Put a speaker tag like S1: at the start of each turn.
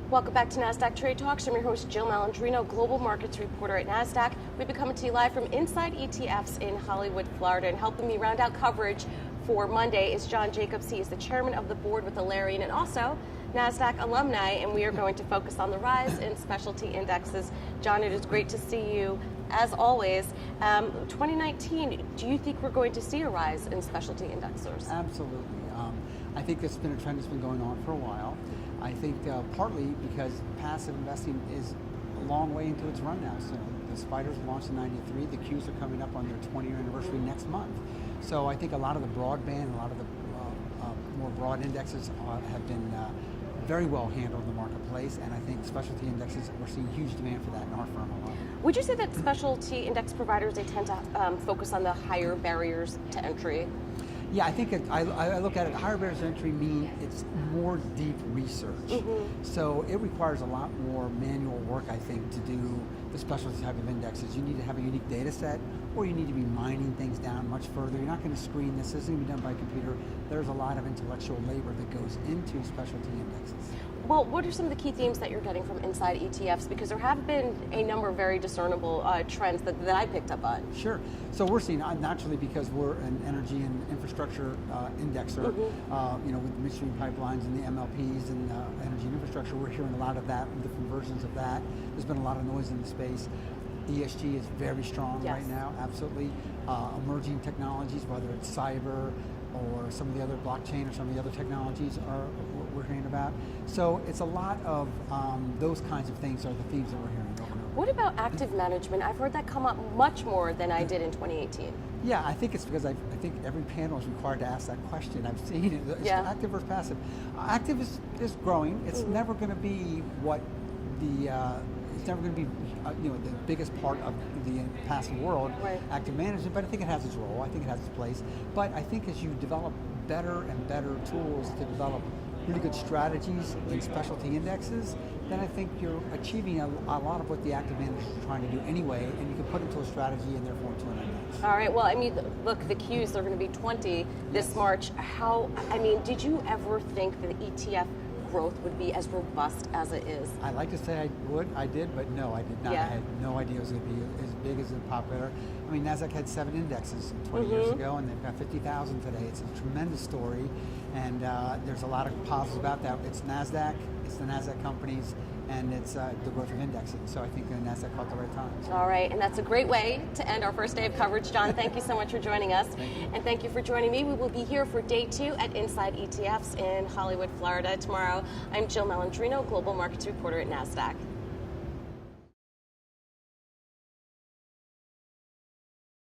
S1: Welcome back to Nasdaq Trade Talks. I'm your host, Jill Malandrino, Global Markets Reporter at Nasdaq. We've been coming to you live from Inside ETFs in Hollywood, Florida, and helping me round out coverage for Monday is John Jacobs. He is the chairman of the board with Alarian and also Nasdaq alumni, and we are going to focus on the rise in specialty indexes. John, it is great to see you as always. 2019, do you think we're going to see a rise in specialty indexers?
S2: Absolutely. I think it's been a trend that's been going on for a while. I think partly because passive investing is a long way into its run now. So the Spiders launched in '93. The Qs are coming up on their 20-year anniversary next month. So I think a lot of the broadband, a lot of the more broad indexes have been very well handled in the marketplace, and I think specialty indexes, we're seeing huge demand for that in our firm alone.
S1: Would you say that specialty index providers, they tend to focus on the higher barriers to entry?
S2: Yeah, I think I look at it, higher barriers to entry mean it's more deep research. So it requires a lot more manual work, I think, to do the specialty type of indexes. You need to have a unique data set, or you need to be mining things down much further. You're not going to screen this. This isn't going to be done by a computer. There's a lot of intellectual labor that goes into specialty indexes. Well,
S1: what are some of the key themes that you're getting from Inside ETFs? Because there have been a number of very discernible trends that I picked up on.
S2: Sure. So we're seeing, naturally, because we're an energy and infrastructure indexer, with midstream pipelines and the MLPs and energy and infrastructure, we're hearing a lot of that, different versions of that. There's been a lot of noise in the space. ESG is very strong right now, absolutely. Emerging technologies, whether it's cyber or some of the other blockchain or some of the other technologies are what we're hearing about. So it's a lot of those kinds of things are the themes that we're hearing over and over.
S1: What about active management? I've heard that come up much more than I did in 2018.
S2: Yeah, I think it's because I think every panel is required to ask that question. I've seen it. It's active versus passive. Active is growing. It's never going to be what it's never going to be the biggest part of the passive world, active management, but I think it has its role. I think it has its place. But I think as you develop better and better tools to develop really good strategies in specialty indexes, then I think you're achieving a lot of what the active managers are trying to do anyway, and you can put into a strategy and therefore into an index.
S1: All right, well, I mean, look, the Qs are going to be 20 this March. Did you ever think that ETF growth would be as robust as it is?
S2: I like to say I did, but no, I did not. I had no idea it was going to be as big as it popular. I mean, Nasdaq had 7 indexes 20 years ago, and they've got 50,000 today. It's a tremendous story, and there's a lot of positives about that. It's Nasdaq, it's the Nasdaq companies, and it's the growth of indexing. So I think Nasdaq caught the right time.
S1: All right, and that's a great way to end our first day of coverage. John, thank you so much for joining us. And thank you for joining me. We will be here for day 2 at Inside ETFs in Hollywood, Florida tomorrow. I'm Jill Malandrino, Global Markets Reporter at Nasdaq.